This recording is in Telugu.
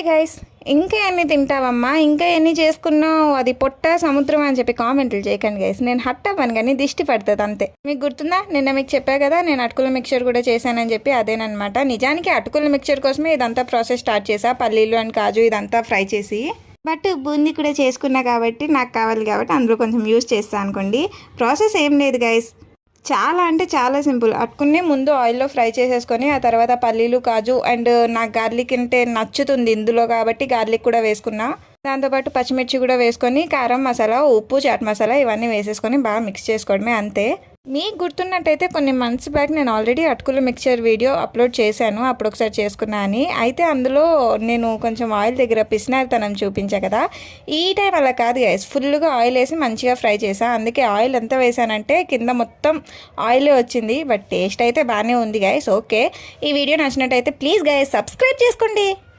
గైస్, ఇంకా ఎన్ని తింటావమ్మా, ఇంకా ఎన్ని చేసుకున్నావు, అది పొట్ట సముద్రం అని చెప్పి కామెంట్లు చేయకండి గైస్. నేను హట్ అవ్వను కానీ దిష్టి పడుతుంది అంతే. మీకు గుర్తుందా, నిన్న మీకు చెప్పా కదా నేను అటుకుల మిక్చర్ కూడా చేశానని చెప్పి. అదేనమాట. నిజానికి అటుకుల మిక్చర్ కోసమే ఇదంతా ప్రాసెస్ స్టార్ట్ చేసా. పల్లీలు అండ్ కాజు ఇదంతా ఫ్రై చేసి, బట్ బూందీ కూడా చేసుకున్నా కాబట్టి నాకు కావాలి కాబట్టి అందులో కొంచెం యూస్ చేస్తాను అనుకోండి. ప్రాసెస్ ఏం లేదు గైస్, చాలా అంటే చాలా సింపుల్. అటుకుని ముందు ఆయిల్లో ఫ్రై చేసేసుకొని ఆ తర్వాత పల్లీలు కాజు అండ్ నాకు గార్లిక్ అంటే నచ్చుతుంది ఇందులో కాబట్టి గార్లిక్ కూడా వేసుకున్నా. దాంతోపాటు పచ్చిమిర్చి కూడా వేసుకొని కారం మసాలా, ఉప్పు, చాట్ మసాలా ఇవన్నీ వేసేసుకొని బాగా మిక్స్ చేసుకోవడమే అంతే. మీకు గుర్తున్నట్టయితే కొన్ని మంత్స్ బ్యాక్ నేను ఆల్రెడీ అటుకుల మిక్చర్ వీడియో అప్లోడ్ చేశాను, అప్పుడు ఒకసారి చేసుకున్నా అని. అయితే అందులో నేను కొంచెం ఆయిల్ దగ్గర పిసినారితనం చూపించా కదా. ఈ టైం అలా కాదు గైస్, ఫుల్గా ఆయిల్ వేసి మంచిగా ఫ్రై చేసా. అందుకే ఆయిల్ ఎంత వేసానంటే కింద మొత్తం ఆయిలే వచ్చింది. బట్ టేస్ట్ అయితే బాగానే ఉంది గైస్. ఓకే, ఈ వీడియో నచ్చినట్టయితే ప్లీజ్ గైస్ సబ్స్క్రైబ్ చేసుకోండి.